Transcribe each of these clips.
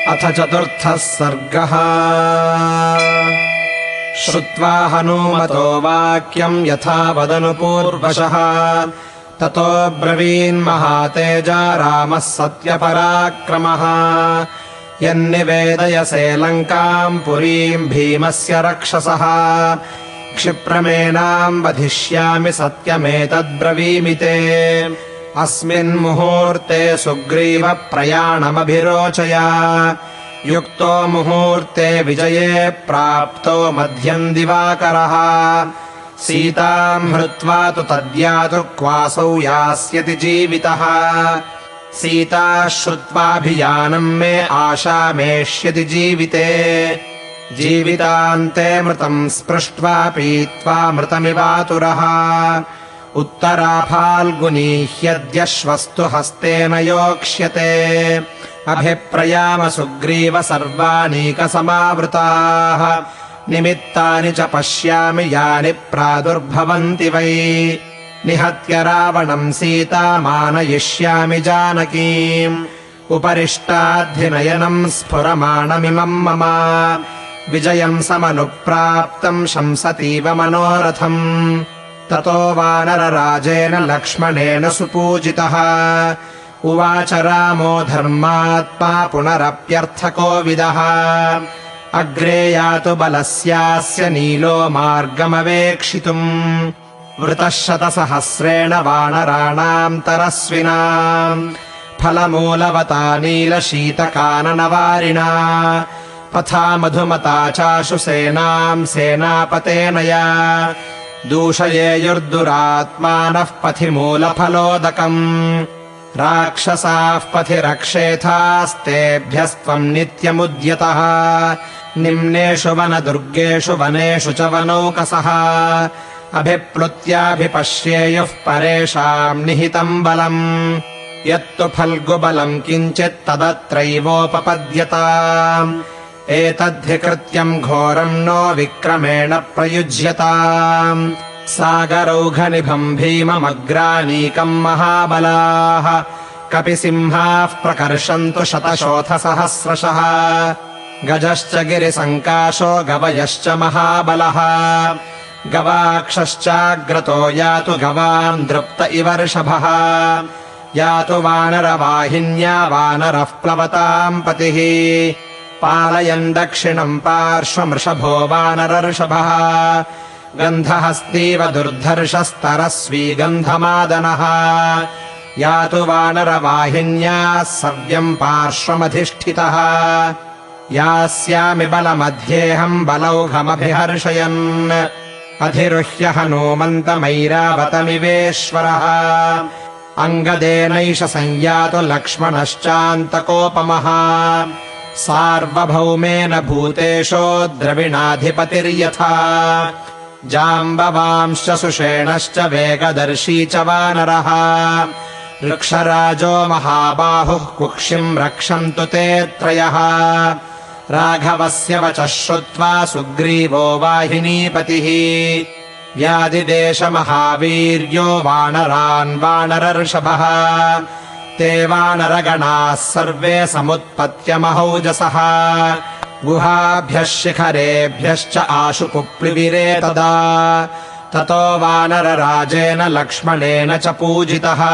अथ चतुर्थः सर्गः। श्रुत्वा हनूमतो वाक्यम् यथा वदनुपूर्वशः ततो ब्रवीन्महातेजा रामः सत्यपराक्रमः। यन्निवेदयसे लङ्काम् पुरीम् भीमस्य रक्षसः क्षिप्रमेणाम् वधिष्यामि सत्यमेतद्ब्रवीमि ते। अस्मिन्मुहूर्ते सुग्रीव प्रयाणमभिरोचय युक्तो मुहूर्ते विजये प्राप्तो मध्यम् दिवाकरः। सीताम् हृत्वा तु तद्यातु क्वासौ यास्यति जीवितः। सीता श्रुत्वाभियानम् मे आशामेष्यति जीविते। जीवितान्ते मृतम् स्पृष्ट्वा पीत्वा मृतमिवातुरः। उत्तराफाल्गुनी ह्यद्यश्वस्तु हस्तेन योक्ष्यते। अभिप्रयाम सुग्रीव सर्वानीकसमावृताः। निमित्तानि च पश्यामि यानि प्रादुर्भवन्ति वै। निहत्य रावणम् सीतामानयिष्यामि जानकीम्। उपरिष्टाद्धिनयनम् स्फुरमाणमिमम् मम। विजयम् समनुप्राप्तम् शंसतीव मनोरथम्। ततो वानरराजेन लक्ष्मणेन सुपूजितः। उवाच रामो धर्मात्मा पुनरप्यर्थकोविदः। अग्रे यातु बलस्यास्य नीलो मार्गमवेक्षितुम्। वृतः शतसहस्रेण वानराणाम् तरस्विनाम्। फलमूलवता नीलशीतकाननवारिणा। पथा मधुमता चाशु सेनाम् सेनापतेन या। दूषयेयुर्दुरात्मानः पथि मूलफलोदकम्। राक्षसाः पथि रक्षेथास्तेभ्यस्त्वम् नित्यमुद्यतः। निम्नेषु वनदुर्गेषु वनेषु च वनौकसः। अभिप्लुत्याभिपश्येयुः परेषाम् निहितम् बलम्। यत्तु फल्गुबलम् किञ्चित् तदत्रैवोपपद्यताम्। एतद्धि कृत्यम् घोरम् नो विक्रमेण प्रयुज्यताम्। सागरौघनिभम् भीममग्रानीकम् महाबलाः। कपिसिंहाः प्रकर्षन्तु शतशोथसहस्रशः। गजश्च गिरिसङ्काशो गवयश्च महाबलः। गवाक्षश्चाग्रतो यातु गवाम् दृप्त इवर्षभः। यातु वानरवाहिन्या वानरः प्लवताम् पतिः। पालयन् दक्षिणम् पार्श्वमृषभो वानरर्षभः। गन्धहस्तीव दुर्धर्षस्तरस्वी गन्धमादनः। यातु वानरवाहिन्याः सव्यम् पार्श्वमधिष्ठितः। यास्यामि बलमध्येऽहम् बलौघमभिहर्षयन्। अधिरुह्य हनूमन्तमैरावतमिवेश्वरः। अङ्गदेनैष संयातु लक्ष्मणश्चान्तकोपमः। सार्वभौमेन भूतेशो द्रविणाधिपतिर्यथा। जाम्बवांश्च सुषेणश्च वेगदर्शी च वानरः। वृक्षराजो महाबाहुः कुक्षिम् रक्षन्तु ते त्रयः। राघवस्य वचः श्रुत्वा सुग्रीवो वाहिनीपतिः। व्याधिदेशमहावीर्यो वानरान् वानरर्षभः। ते वानरगणाः सर्वे समुत्पत्य महौजसः। गुहाभ्यः शिखरेभ्यश्च आशु पुप्लिविरे तदा। ततो वानरराजेन लक्ष्मणेन च पूजितः।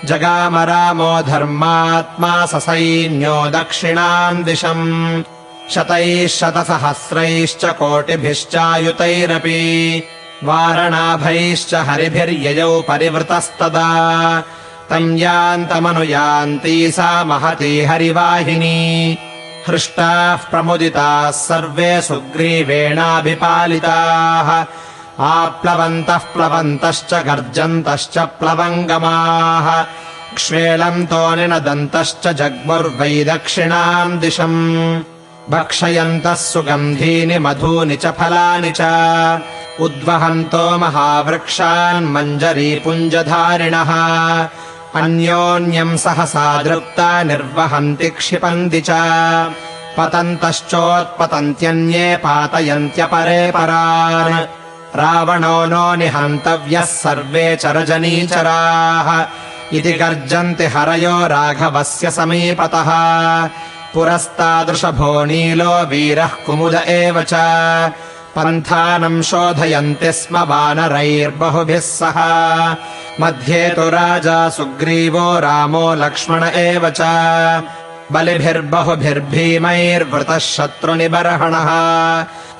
जगाम रामो धर्मात्मा ससैन्यो दक्षिणाम् दिशम्। शतैः शतसहस्रैश्च कोटिभिश्चायुतैरपि। वारणाभैश्च हरिभिर्ययौ परिवृतस्तदा। तम् यान्तमनुयान्ती सा महती हरिवाहिनी। हृष्टाः प्रमुदिताः सर्वे सुग्रीवेणाभिपालिताः। आप्लवन्तः प्लवन्तश्च गर्जन्तश्च प्लवङ्गमाः। क्ष्वेलन्तो निनदन्तश्च जग्मुर्वै दक्षिणाम् दिशम्। भक्षयन्तः सुगन्धीनि मधूनि च फलानि च। उद्वहन्तो महावृक्षान् मञ्जरीपुञ्जधारिणः। अन्योन्यम् सहसा दृप्ता निर्वहन्ति क्षिपन्ति च। पतन्तश्चोत्पतन्त्यन्ये पातयन्त्यपरे परान्। रावणो नो निहन्तव्यः सर्वे चरजनीचराः। इति गर्जन्ति हरयो राघवस्य समीपतः। पुरस्तादृशभो नीलो वीरः कुमुद एव च पन्थानम् शोधयन्ति स्म वानरैर्बहुभिः सह मध्ये तु राजा सुग्रीवो रामो लक्ष्मण एव च बलिभिर्बहुभिर्भीमैर्वृतः शत्रुनिबर्हणः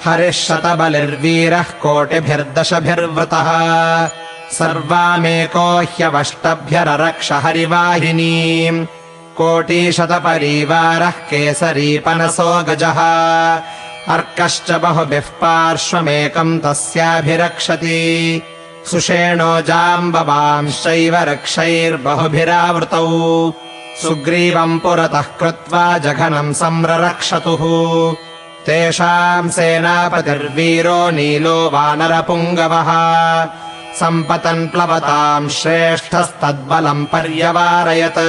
हरिः शतबलिर्वीरः कोटिभिर्दशभिर्वृतः सर्वामेको ह्यवष्टभ्यररक्ष हरिवाहिनीम् कोटिशतपरीवारः केसरीपनसो गजः अर्कश्च बहुभिः पार्श्वमेकम् तस्याभिरक्षति सुषेणो जाम्बवांश्चैव रक्षैर्बहुभिरावृतौ सुग्रीवम् पुरतः कृत्वा जघनम् संररक्षतुः तेषाम् सेनापतिर्वीरो नीलो वानरपुङ्गवः सम्पतन् प्लवताम् श्रेष्ठस्तद्बलम् पर्यवारयत्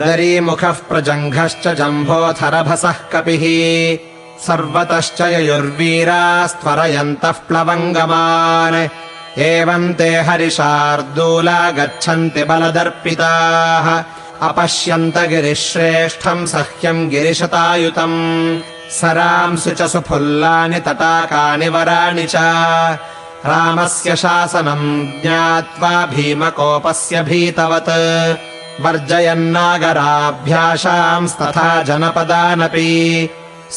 दरीमुखः प्रजङ्घश्च जम्भोथरभसः कपिः सर्वतश्च ययुर्वीरास्त्वरयन्तः प्लवङ्गमान् एवम् ते हरिशार्दूला गच्छन्ति बलदर्पिताः अपश्यन्त गिरिश्रेष्ठम् सह्यम् गिरिशतायुतम् सरांसु च सुफुल्लानि तटाकानि वराणि च रामस्य शासनम् ज्ञात्वा भीमकोपस्य भीतवत् वर्जयन्नागराभ्याशांस्तथा जनपदानपि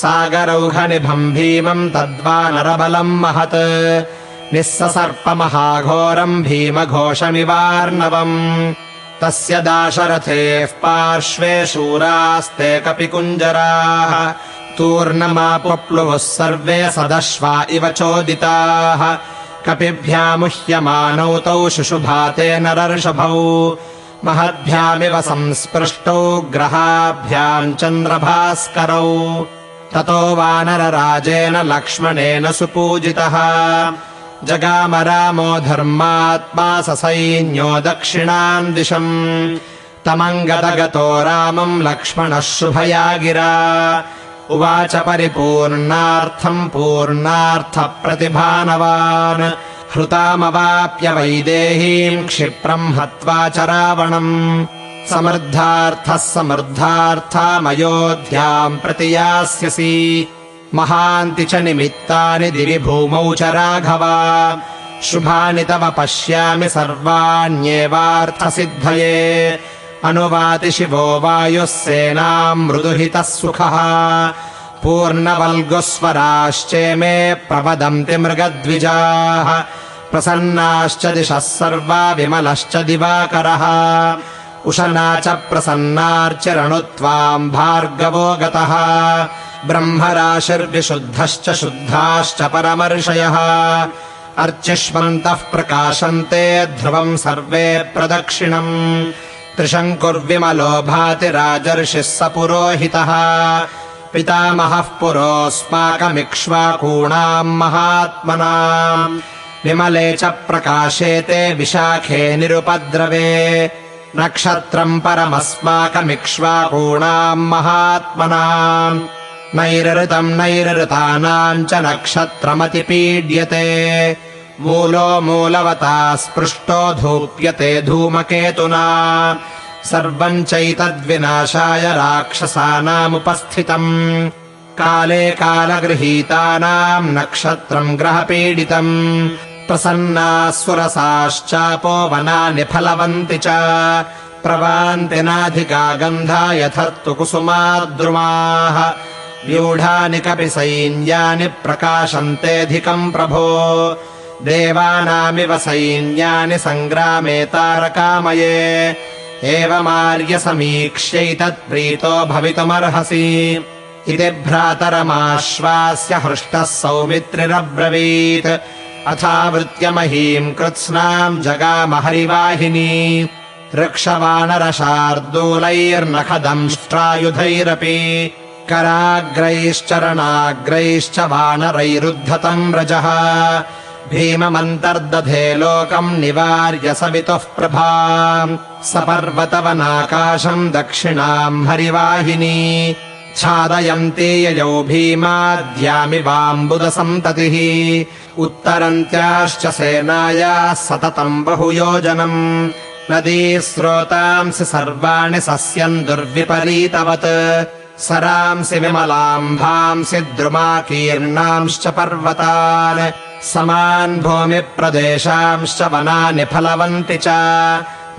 सागरौघनिभम् भीमम् तद्वानरबलम् महत् निःससर्पमहाघोरम् भीमघोषमिवार्णवम् तस्य दाशरथेः पार्श्वे शूरास्ते कपिकुञ्जराः तूर्णमापप्लुवुः सर्वे सदश्वा इव चोदिताः कपिभ्यामुह्यमानौ तौ शुशुभाते नरर्षभौ महद्भ्यामिव संस्पृष्टौ ग्रहाभ्याम् चन्द्रभास्करौ ततो वानरराजेन लक्ष्मणेन सुपूजितः जगाम रामो धर्मात्मा ससैन्यो दक्षिणाम् दिशम् तमङ्गतगतो रामम् लक्ष्मणः शुभया गिरा उवाच परिपूर्णार्थम् पूर्णार्थप्रतिभानवान् हृतामवाप्य वैदेहीम् क्षिप्रम् हत्वा च रावणम् समृद्धार्थः समृद्धार्थामयोध्याम् प्रति यास्यसि महान्ति च निमित्तानि दिवि भूमौ च राघव शुभानि तव पश्यामि सर्वाण्येवार्थसिद्धये अनुवाति शिवो वायुः सेनाम् मृदुहितः सुखः पूर्णवल्गुस्वराश्चेमे प्रवदन्ति मृगद्विजाः प्रसन्नाश्च दिशः सर्वा विमलश्च दिवाकरः उशना च प्रसन्नार्चिरणुत्वाम् भार्गवो गतः ब्रह्मराशिर्विशुद्धश्च शुद्धाश्च परमर्षयः अर्चिष्वन्तः प्रकाशन्ते ध्रुवम् सर्वे प्रदक्षिणम् त्रिशङ्कुर्विमलो भाति राजर्षिः स पुरोहितः पितामहः पुरोऽस्माकमिक्ष्वाकूणाम् महात्मनाम् विमले च प्रकाशेते विशाखे निरुपद्रवे नक्षत्रम् परमस्माकमिक्ष्वाकूणाम् महात्मनाम् नैरृतम् नैरृतानाम् च नक्षत्रमतिपीड्यते मूलो मूलवता स्पृष्टो धूप्यते धूमकेतुना सर्वम् चैतद्विनाशाय राक्षसानामुपस्थितम् काले कालगृहीतानाम् नक्षत्रम् ग्रहपीडितम् प्रसन्नाः सुरसाश्चापो वनानि फलवन्ति च प्रवान्ति नाधिका गन्धा यथर्तु कुसुमाद्रुमाः व्यूढानि कपि सैन्यानि प्रकाशन्तेऽधिकम् प्रभो देवानामिव सैन्यानि सङ्ग्रामे तारकामये एवमार्यसमीक्ष्यैतत्प्रीतो भवितुमर्हसि इति भ्रातरमाश्वास्य हृष्टः सौमित्रिरब्रवीत् अथावृत्य महीम् कृत्स्नाम् जगाम हरिवाहिनी ऋक्षवानरशार्दूलैर्नखदंष्ट्रायुधैरपि कराग्रैश्चरणाग्रैश्च वानरैरुद्धतम् रजः भीममन्तर्दधे लोकम् निवार्य सवितुः प्रभाम् सपर्वतवनाकाशम् दक्षिणाम् हरिवाहिनी छादयन्ती ययौ भीमाद्यामिवाम्बुदसन्ततिः उत्तरन्त्याश्च सेनायाः सततम् बहुयोजनम् नदीस्रोतांसि सर्वाणि सस्यम् दुर्विपरीतवत् सरांसि विमलाम्भांसि द्रुमाकीर्णांश्च पर्वतान् समान् भूमिप्रदेशांश्च वनानि फलवन्ति च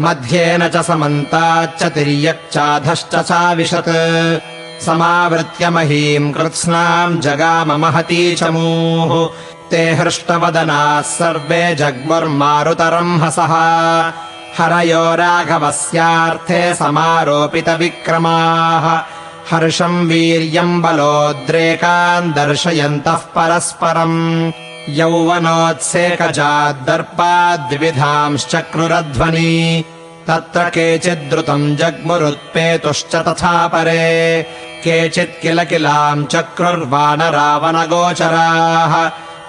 मध्येन च समन्ताच्च तिर्यक्चाधश्च चाविशत् समावृत्य महीम् कृत्स्नाम् जगाम महती चमूः ते हृष्टवदनाः सर्वे जग्मुर्मारुतरंहसः हरयो राघवस्यार्थे समारोपितविक्रमाः हर्षम् वीर्यम् बलोद्रेकान् दर्शयन्तः परस्परम् यौवनोत्सेकजाद्दर्पाद्विविधांश्चक्रुरध्वनि तत्र केचिद्द्रुतम् जग्मुरुत्पेतुश्च तथा परे केचित् किल किलाम् चक्रुर्वानरावनगोचराः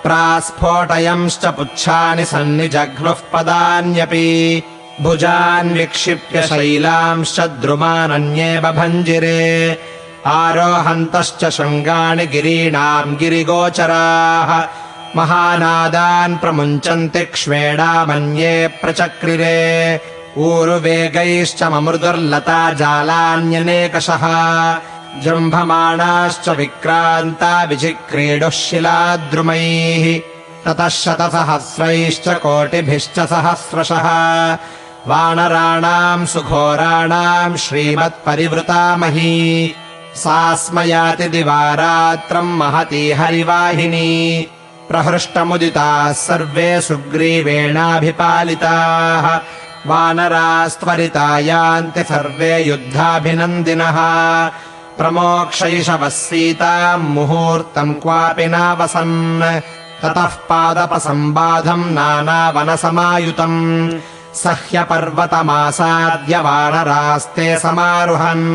प्रास्फोटयंश्च पुच्छानि सन्निजघ्नुः पदान्यपि भुजान् विक्षिप्य शैलांश्च द्रुमानन्ये बभञ्जिरे आरोहन्तश्च शृङ्गाणि गिरीणाम् गिरिगोचराः महानादान् प्रमुञ्चन्ति क्ष्वेणामन्ये प्रचक्रिरे ऊरुवेगैश्च ममृदुर्लता जालान्यनेकशः जृम्भमाणाश्च विक्रान्ता विचिक्रीडुः शिलाद्रुमैः ततः शतसहस्रैश्च कोटिभिश्च सहस्रशः वानराणाम् सुघोराणाम् श्रीमत्परिवृता मही सा स्मयाति दिवारात्रम् महती हरिवाहिनी प्रहृष्टमुदिताः सर्वे सुग्रीवेणाभिपालिताः वानरास्त्वरिता यान्ति सर्वे युद्धाभिनन्दिनः प्रमोक्षैषवः सीताम् मुहूर्तम् क्वापि नावसन् ततः पादपसम्बाधम् नानावनसमायुतम् सह्यपर्वतमासाद्य वानरास्ते समारुहन्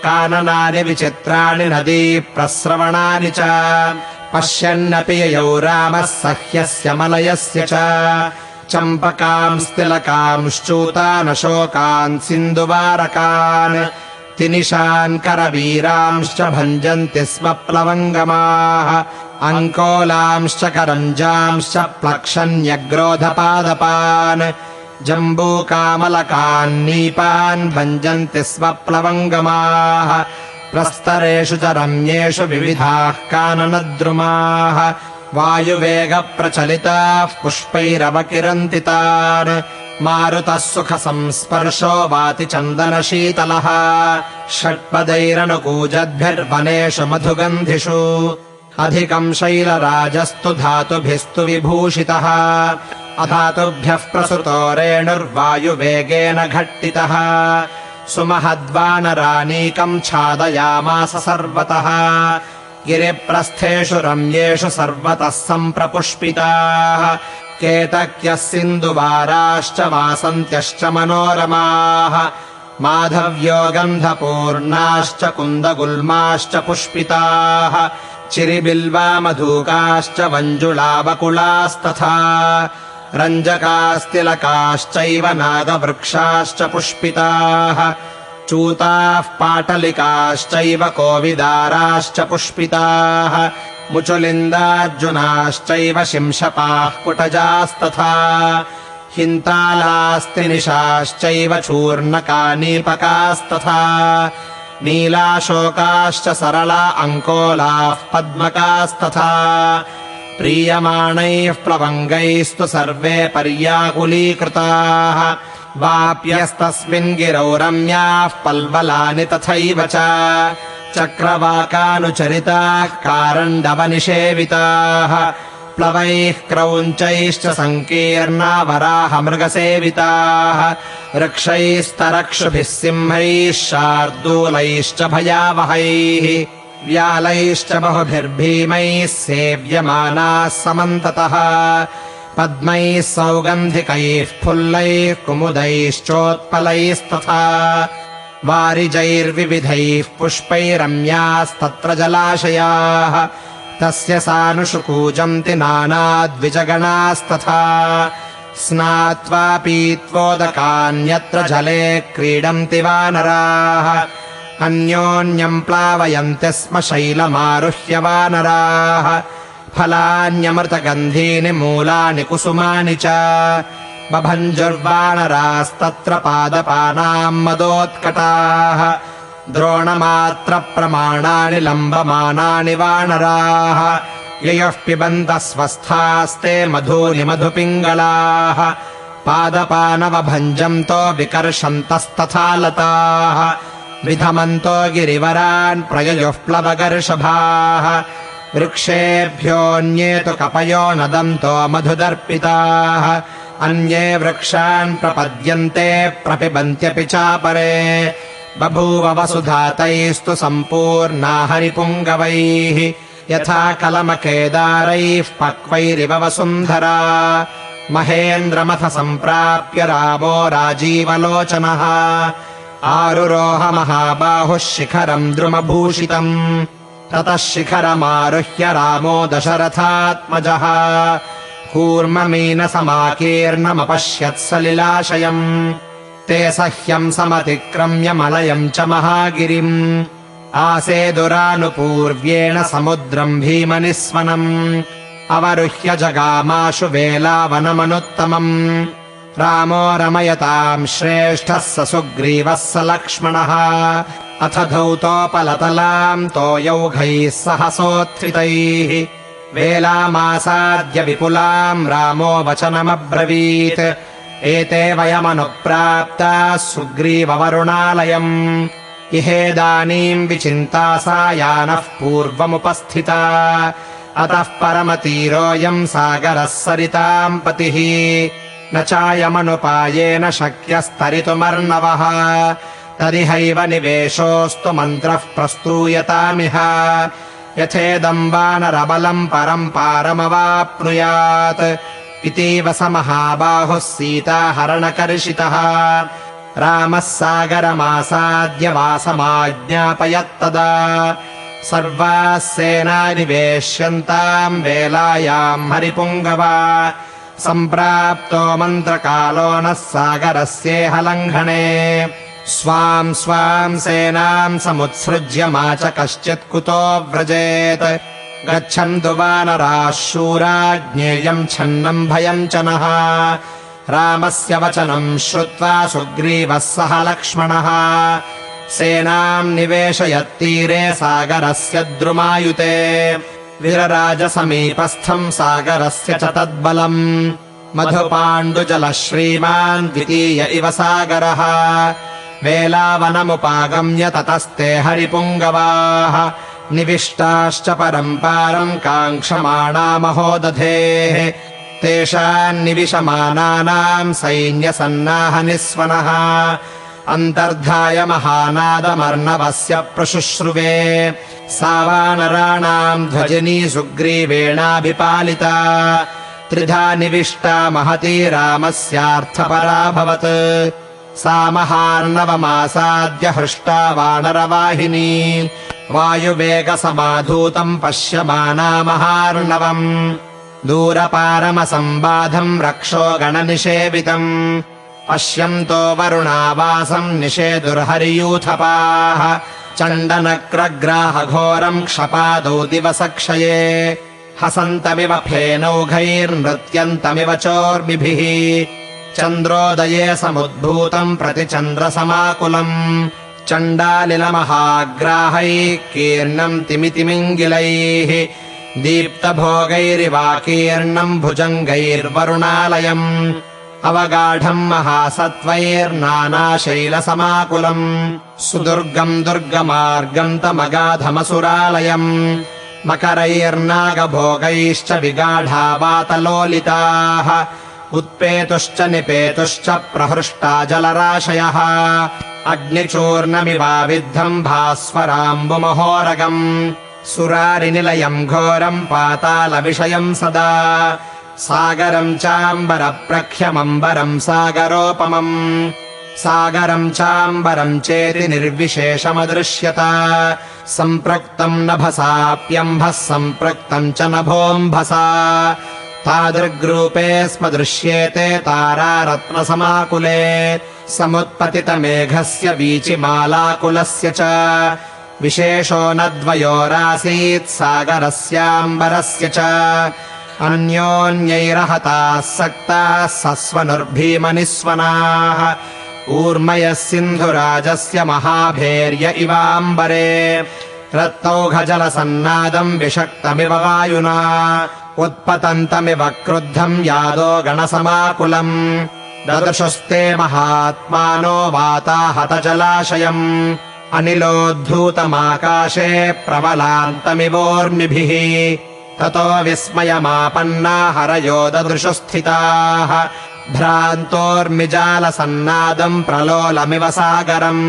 काननानि विचित्राणि नदीप्रस्रवणानि च पश्यन्नपि ययौ रामः सह्यस्य मलयस्य च चम्पकांस्तिलकांश्चूतानशोकान् सिन्धुवारकान् तिनिशान् करवीरांश्च भञ्जन्ति स्म प्लवङ्गमाः अङ्कोलांश्च करञ्जांश्च प्लक्षन्यग्रोधपादपान् जम्बूकामलकान् नीपान् भञ्जन्ति स्म प्लवङ्गमाः प्रस्तरेषु च रम्येषु विविधाः काननद्रुमाः वायुवेगप्रचलिताः पुष्पैरवकिरन्ति तान् मारुतः सुखसंस्पर्शो वाति चन्दनशीतलः षट्पदैरनुकूजद्भिर्वनेषु मधुगन्धिषु अधिकम् शैलराजस्तु धातुभिस्तु विभूषितः अधातुभ्यः प्रसृतो रेणुर्वायुवेगेन घट्टितः सुमहद्वानरानीकम् छादयामास सर्वतः गिरिप्रस्थेषु रम्येषु सर्वतः सम्प्रपुष्पिताः केतक्यः सिन्धुवाराश्च वासन्त्यश्च मनोरमाः माधव्यो गन्धपूर्णाश्च कुन्दगुल्माश्च पुष्पिताः चिरिबिल्वामधूकाश्च वञ्जुलावकुलास्तथा रञ्जकास्तिलकाश्चैव नागवृक्षाश्च पुष्पिताः चूताः पाटलिकाश्चैव कोविदाराश्च पुष्पिताः मुचुलिन्दार्जुनाश्चैव शिंशपाः कुटजास्तथा हिन्तालास्तिनिशाश्चैव चूर्णकानीपकास्तथा नीलाशोकाश्च सरला अङ्कोलाः पद्मकास्तथा प्रीयमाणैः प्लवङ्गैस्तु सर्वे पर्याकुलीकृताः वाप्यस्तस्मिन् गिरौ रम्याः पल्वलानि तथैव च चक्रवाकानुचरिताः कारण्डवनिषेविताः प्लवैः क्रौञ्चैश्च सङ्कीर्णा वराहमृगसेविताः वृक्षैस्तरक्षुभिः सिंहैः शार्दूलैश्च भयावहैः व्यालैश्च बहुभिर्भीमैः सेव्यमानाः समन्ततः पद्मैः सौगन्धिकैः फुल्लैः कुमुदैश्चोत्पलैस्तथा वारिजैर्विविधैः पुष्पैरम्यास्तत्र जलाशयाः तस्य सानुषु कूजन्ति नानाद्विजगणास्तथा स्नात्वा पीत्वोदकान्यत्र जले क्रीडन्ति वानराः अन्योन्यम् प्लावयन्ति स्म शैलमारुह्य वानराः फलान्यमृतगन्धीनि मूलानि कुसुमानि च बभञ्जुर्वानरास्तत्र पादपानाम् मदोत्कटाः द्रोणमात्रप्रमाणानि लम्बमानानि वानराः ययोः पिबन्तः स्वस्थास्ते मधूनि मधुपिङ्गलाः पादपानवभञ्जन्तो विकर्षन्तस्तथा लताः विधमन्तो गिरिवरान् प्रययोः प्लवगर्षभाः वृक्षेभ्योऽन्ये तु कपयो नदन्तो मधुदर्पिताः अन्ये वृक्षान् प्रपद्यन्ते प्रपिबन्त्यपि चापरे बभूव वसुधातैस्तु सम्पूर्णा हरिपुङ्गवैः यथा कलमकेदारैः पक्वैरिव वसुन्धरा महेन्द्रमथ सम्प्राप्य रामो राजीवलोचनः आरुरोह महाबाहुः शिखरम् द्रुमभूषितम् ततः शिखरमारुह्य रामो दशरथात्मजः कूर्ममीनसमाकीर्णमपश्यत् सलिलाशयम् ते सह्यम् समतिक्रम्य मलयम् च महागिरिम् आसेदुरानुपूर्व्येण समुद्रम् भीमनिस्वनम् अवरुह्य जगामाशु वेलावनमनुत्तमम् रामो रमयताम् श्रेष्ठः स सुग्रीवः स लक्ष्मणः अथ धौतोपलतलाम् तोयौघैः सहसोत्थितैः वेलामासाद्य विपुलाम् रामो वचनमब्रवीत् एते वयमनुप्राप्ताः सुग्रीववरुणालयम् इहेदानीम् विचिन्ता सा यानः पूर्वमुपस्थिता अतः परमतीरोऽयम् सागरः सरिताम् पतिः न चायमनुपायेन शक्यस्तरितुमर्णवः तदिहैव निवेशोऽस्तु मन्त्रः प्रस्तूयतामिह यथेदम् वानरबलम् परम् पारमवाप्नुयात् इतीव स महाबाहुः सीताहरणकर्षितः रामः सागरमासाद्य वासमाज्ञापयत्तदा सर्वाः सेना निवेश्यन्ताम् वेलायाम् हरिपुङ्गवा सम्प्राप्तो मन्त्रकालो नः सागरस्येह लङ्घने स्वाम् स्वाम् सेनाम् समुत्सृज्य मा च कश्चित् कुतो व्रजेत् गच्छन्तु वानराः शूरा ज्ञेयम् छन्नम् भयम् च नः रामस्य वचनम् श्रुत्वा सुग्रीवः सह लक्ष्मणः सेनाम् निवेशयत्तीरे सागरस्य द्रुमायुते विरराजसमीपस्थम् सागरस्य च तद्बलम् मधुपाण्डुजलः श्रीमान् द्वितीय इव सागरः वेलावनमुपागम्य ततस्ते हरिपुङ्गवाः निविष्टाश्च परम् पारम् काङ्क्षमाणा महोदधेः तेषाम् निविशमानानाम् सैन्यसन्नाहनिस्वनः अन्तर्धाय महानादमर्णवस्य प्रशुश्रुवे सा वानराणाम् ध्वजिनी सुग्रीवेणाभिपालिता त्रिधा निविष्टा महती रामस्यार्थपराभवत् सा महार्णवमासाद्य हृष्टा वानरवाहिनी वायुवेगसमाधूतम् पश्यमाना महार्णवम् दूरपारमसम्बाधम् रक्षो गणनिषेवितम् पश्यन्तो वरुणावासम् निषेदुर्हरियूथपाः चण्डनक्रग्राहघोरम् क्षपादौ दिवसक्षये हसन्तमिव फेनौघैर्नृत्यन्तमिव चोर्मिभिः चन्द्रोदये समुद्भूतम् प्रतिचन्द्रसमाकुलम् चण्डालिलमहाग्राहैः कीर्णम् तिमितिमिङ्गिलैः दीप्तभोगैरिवाकीर्णम् भुजङ्गैर्वरुणालयम् अवगाढम् महासत्त्वैर्नानाशैलसमाकुलम् सुदुर्गम् दुर्गमार्गम् तमगाधमसुरालयम् मकरैर्नागभोगैश्च विगाढा वातलोलिताः उत्पेतुश्च निपेतुश्च प्रहृष्टा जलराशयः अग्निचूर्णमिवाविद्धम् भास्वराम्बुमहोरगम् सुरारिनिलयम् घोरम् पातालविषयम् सदा सागरम् चाम्बरप्रख्यमम्बरम् सागरोपमम् सागरम् चाम्बरम् चेति निर्विशेषमदृश्यत सम्पृक्तम् नभसाप्यम्भः सम्पृक्तम् च नभोऽम्भसा तादृग्रूपे स्म दृश्येते तारारत्नसमाकुले समुत्पतितमेघस्य वीचिमालाकुलस्य च विशेषो न द्वयोरासीत् सागरस्याम्बरस्य च अन्योन्यैरहताः सक्ताः सस्वनुर्भीमनिस्वनाः ऊर्मयः सिन्धुराजस्य महाभेर्य इवाम्बरे रत्तौघजलसन्नादम् विषक्तमिव वायुना उत्पतन्तमिव क्रुद्धम् यादो गणसमाकुलम् ददृशस्ते महात्मानो वाताहतजलाशयम् अनिलोद्धूतमाकाशे प्रबलान्तमिवोर्मिभिः ततो विस्मयमापन्ना हरयो ददृशुस्थिताः भ्रान्तोर्मिजालसन्नादम् प्रलोलमिव सागरम्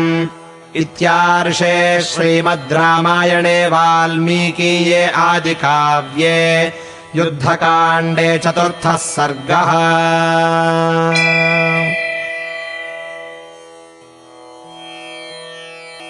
इत्यार्षे श्रीमद् रामायणे वाल्मीकीये आदिकाव्ये युद्धकाण्डे 4थः सर्गः।